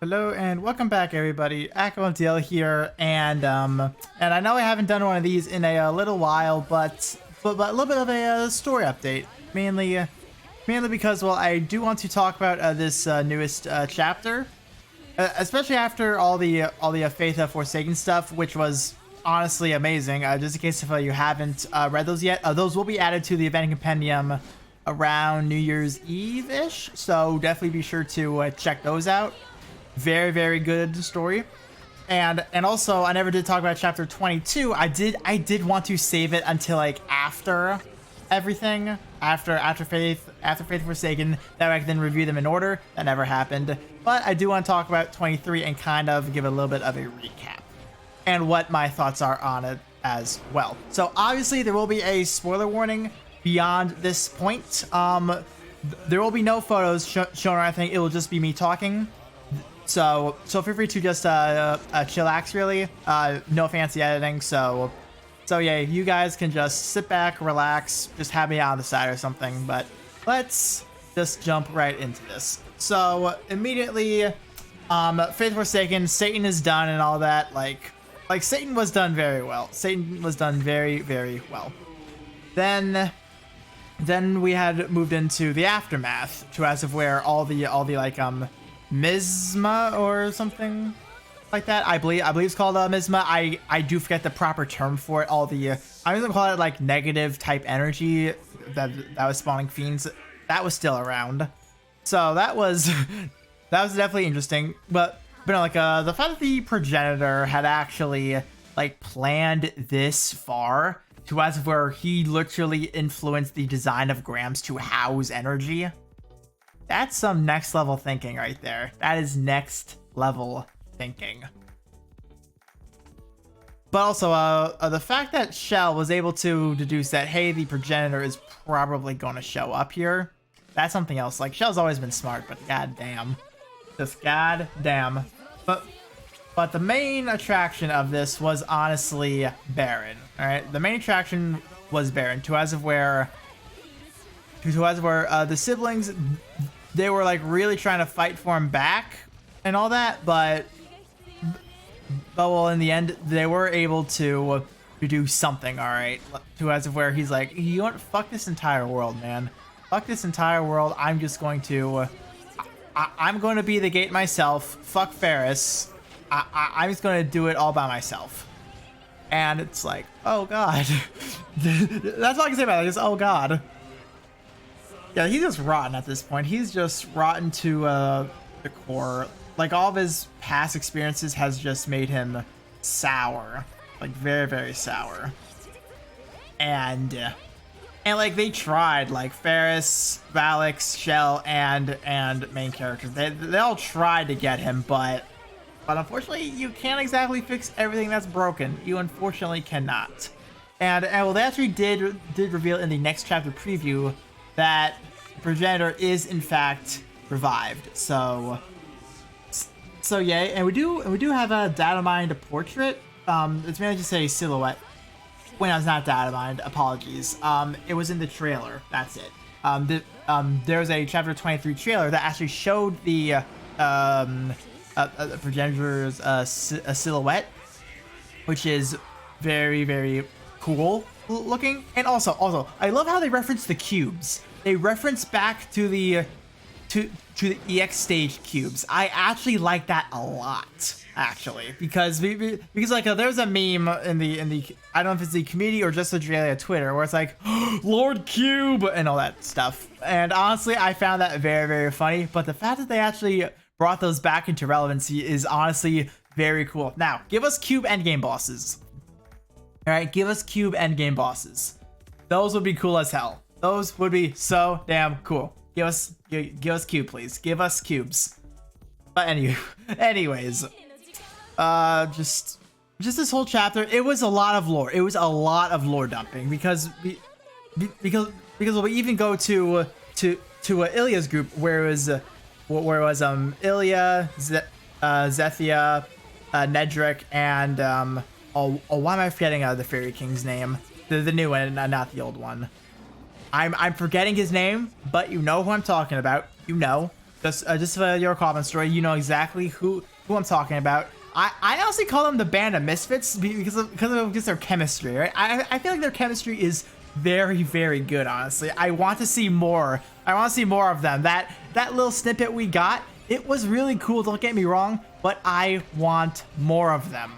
Hello and welcome back, everybody. Akko and DL here, and I know I haven't done one of these in a little while, but a little bit of a story update, mainly because, well, I do want to talk about this newest chapter, especially after all the Faith of Forsaken stuff, which was honestly amazing. Just in case if you haven't read those yet, those will be added to the event compendium around New Year's Eve-ish, so definitely be sure to check those out. Very good story. And also, I never did talk about chapter 22. I did want to save it until like after everything, after Faith Forsaken, that way I could then review them in order. That never happened. But I do want to talk about 23 and kind of give a little bit of a recap and what my thoughts are on it as well. So obviously there will be a spoiler warning beyond this point. There will be no photos shown or anything. It will just be me talking. So feel free to just chillax, really. No fancy editing. So yeah, you guys can just sit back, relax, just have me on the side or something. But let's just jump right into this. So immediately, Faith Forsaken, Satan is done and all that. Like Satan was done very well. Satan was done very well. Then we had moved into the aftermath, to as of where all the like Misma or something like that. I believe it's called Misma. I do forget the proper term for it. All the I'm gonna call it like negative type energy that was spawning fiends. That was still around. So that was definitely interesting. But no, like the fact that the progenitor had actually like planned this far to as of where he literally influenced the design of Grams to house energy. That's some next level thinking right there. That is next level thinking. But also, the fact that Shell was able to deduce that, hey, the progenitor is probably going to show up here. That's something else. Like, Shell's always been smart, but goddamn. Just goddamn. But the main attraction of this was honestly Baron. Alright, the main attraction was Baron. To as of where the siblings, they were like really trying to fight for him back and all that, but well, in the end they were able to do something. All right, to as of where he's like, you know what, fuck this entire world, man, fuck this entire world. I'm just going to I'm going to be the gate myself. Fuck Ferris. I'm just going to do it all by myself. And it's like, oh god. That's all I can say about it, is oh god. Yeah, he's just rotten at this point. He's just rotten to the core. Like, all of his past experiences has just made him sour. Like, very sour. And like, they tried, like, Ferris, Valix, Shell, and main characters. They all tried to get him, but unfortunately, you can't exactly fix everything that's broken. You unfortunately cannot. And well, they actually did reveal in the next chapter preview that progenitor is in fact revived. So yay. And we do have a data mined portrait. It's mainly just a silhouette. Wait, no, it's not data mined. Apologies. It was in the trailer. That's it. There's a chapter 23 trailer that actually showed the progenitor's silhouette, which is very cool looking. And also I love how they reference the cubes. They reference back to the EX stage cubes. I actually like that a lot, actually, because like there's a meme in the I don't know if it's the community or just the Dragalia Twitter where it's like Lord Cube and all that stuff. And honestly, I found that very funny. But the fact that they actually brought those back into relevancy is honestly very cool. Now, give us cube endgame bosses. All right, give us cube endgame bosses. Those would be cool as hell. Those would be so damn cool. Give us cube, please. Give us cubes. But anyways, just this whole chapter, it was a lot of lore. It was a lot of lore dumping because we even go to Ilya's group where it was Ilya, Zethia, Nedric, and why am I forgetting the Fairy King's name? The new one, not the old one. I'm forgetting his name, but you know who I'm talking about. You know. just for your comment story, you know exactly who I'm talking about. I honestly call them the band of misfits because of their chemistry, right? I feel like their chemistry is very, very good, honestly. I want to see more. I want to see more of them. That little snippet we got, it was really cool, don't get me wrong, but I want more of them.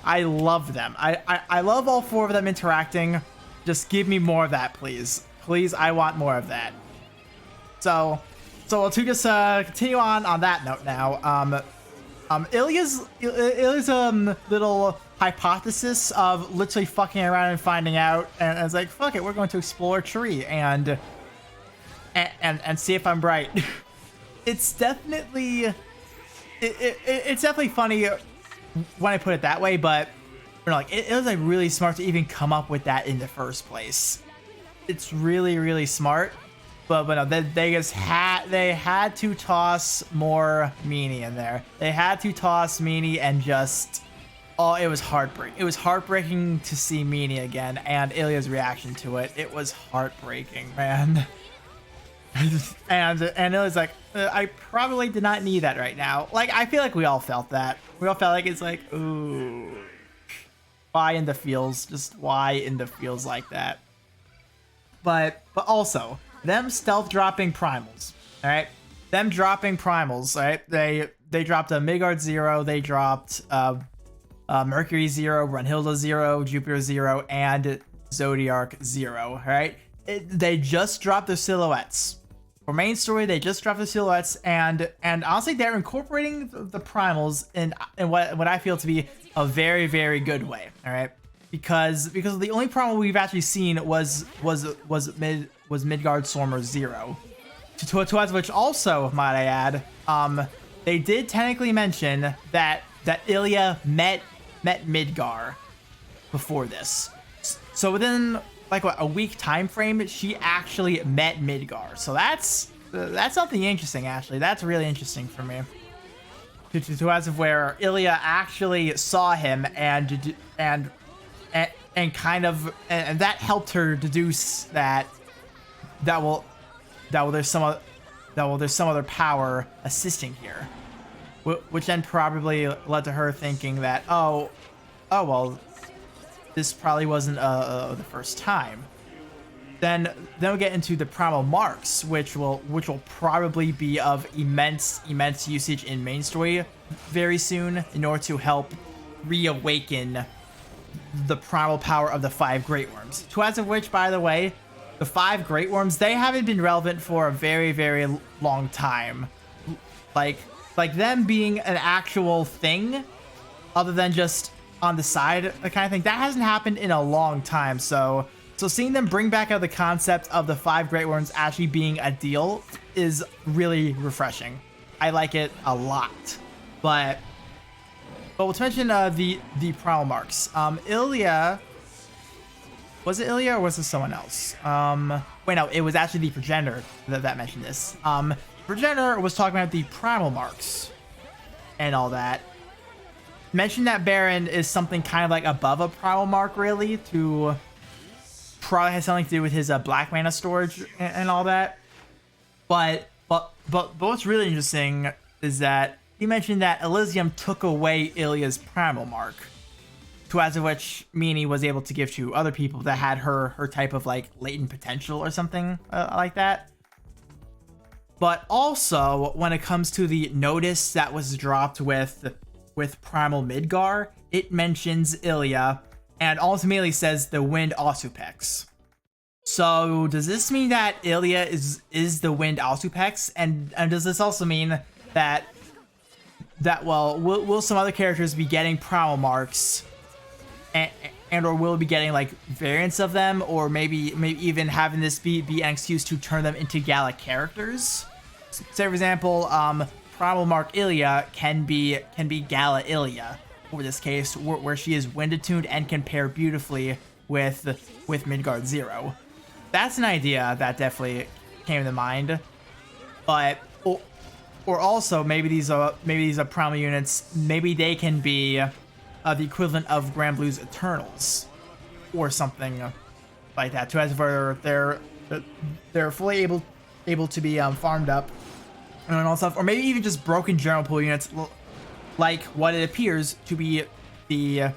I love them. I love all four of them interacting. Just give me more of that, please. Please, I want more of that. So to just continue on that note now, Ilya's little hypothesis of literally fucking around and finding out, and it's like, fuck it, we're going to explore a tree and see if I'm right. It's definitely it's definitely funny when I put it that way, but you know, like it was like really smart to even come up with that in the first place. It's really, really smart. But no, they had to toss more Meanie in there. They had to toss Meanie and just, oh, it was heartbreaking. It was heartbreaking to see Meanie again and Ilya's reaction to it. It was heartbreaking, man. and Ilya's like, I probably did not need that right now. Like, I feel like we all felt that. We all felt like it's like, ooh, why in the feels? Just why in the feels like that? But also, them stealth dropping primals, all right? Them dropping primals, all right? They dropped a Midgard 0, they dropped Mercury 0, Brunhilde 0, Jupiter 0, and Zodiac 0, all right? They just dropped their silhouettes. For main story, they just dropped the silhouettes, and honestly, they're incorporating the primals in what I feel to be a very, very good way, all right? Because the only primal we've actually seen was Midgard Stormer 0. To which also, might I add, they did technically mention that Ilya met Midgar before this. So within like what, a week time frame, she actually met Midgar. So that's something interesting, actually. That's really interesting for me. To as of where Ilya actually saw him and kind of that helped her deduce that there's some other power assisting here, which then probably led to her thinking that oh well, this probably wasn't the first time. Then we'll get into the primal marks, which will probably be of immense usage in main story very soon in order to help reawaken the primal power of the 5 Great Worms. To as of which, by the way, the 5 Great Worms, they haven't been relevant for a very, very long time. Like them being an actual thing, other than just on the side, the kind of thing, that hasn't happened in a long time. So seeing them bring back out the concept of the 5 Great Worms actually being a deal is really refreshing. I like it a lot. But let's mention the primal marks. Ilya, was it Ilya or was it someone else? Wait, no, it was actually the progenitor that mentioned this. Progenitor was talking about the primal marks and all that. Mentioned that Baron is something kind of like above a primal mark, really, to probably has something to do with his black mana storage and all that. But what's really interesting is that he mentioned that Elysium took away Ilya's primal mark, to as of which Meanie was able to give to other people that had her type of like latent potential or something like that. But also, when it comes to the notice that was dropped with Primal Midgar, it mentions Ilya and ultimately says the Wind Asupex. So does this mean that Ilya is the Wind Asupex? And does this also mean that well, will some other characters be getting primal marks, and or will be getting like variants of them, or maybe even having this be an excuse to turn them into Gala characters? So for example, primal mark Ilya can be Gala Ilya, for this case, where she is wind attuned and can pair beautifully with Midgard 0. That's an idea that definitely came to mind. But or also maybe these are primal units. Maybe they can be the equivalent of Grand Blue's Eternals or something like that. To as where they're fully able to be farmed up and all stuff, or maybe even just broken general pool units, like what it appears to be the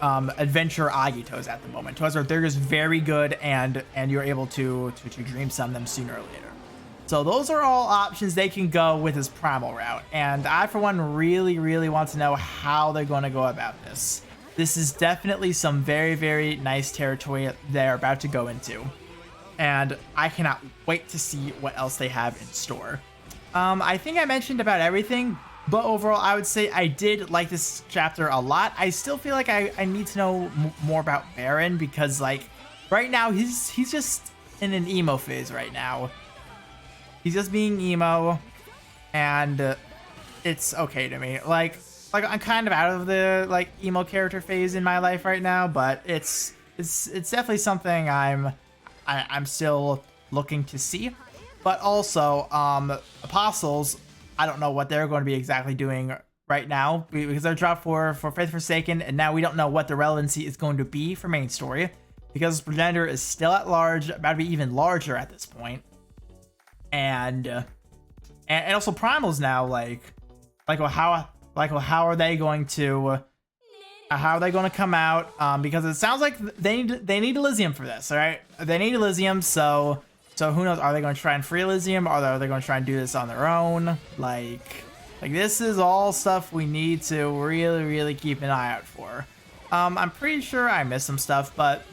adventure Agitos at the moment. Where they're just very good, and you're able to dream summon them sooner or later. So those are all options they can go with this primal route, and I for one really want to know how they're going to go about this. This is definitely some very nice territory they're about to go into, and I cannot wait to see what else they have in store. I think I mentioned about everything, but overall I would say I did like this chapter a lot. I still feel like I need to know more about Baron, because like right now he's just in an emo phase right now. He's just being emo, and it's okay to me. Like I'm kind of out of the like emo character phase in my life right now, but it's definitely something I'm still looking to see. But also, Apostles, I don't know what they're going to be exactly doing right now, because they're dropped for Faith Forsaken, and now we don't know what the relevancy is going to be for main story, because Progenitor is still at large, about to be even larger at this point. And also Primal's now how are they going to come out? Because it sounds like they need Elysium for this, all right? They need Elysium, so who knows? Are they going to try and free Elysium? Or are they going to try and do this on their own? Like this is all stuff we need to really keep an eye out for. I'm pretty sure I missed some stuff, but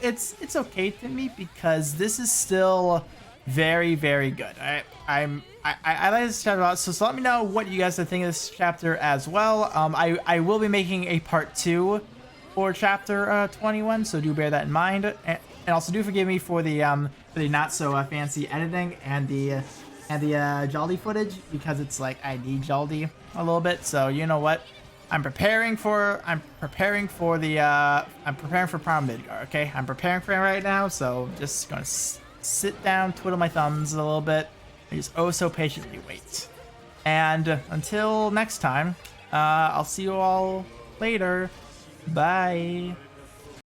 it's okay to me, because this is still very good. I like this chapter a lot, so let me know what you guys think of this chapter as well. I will be making a part 2 for chapter 21, so do bear that in mind, and also do forgive me for the not so fancy editing and the Jaldi footage, because it's like I need Jaldi a little bit. So you know what, I'm preparing for Prime Midgar. Okay, I'm preparing for it right now, so just gonna sit down, twiddle my thumbs a little bit, and just so patiently wait. And until next time, I'll see you all later. Bye.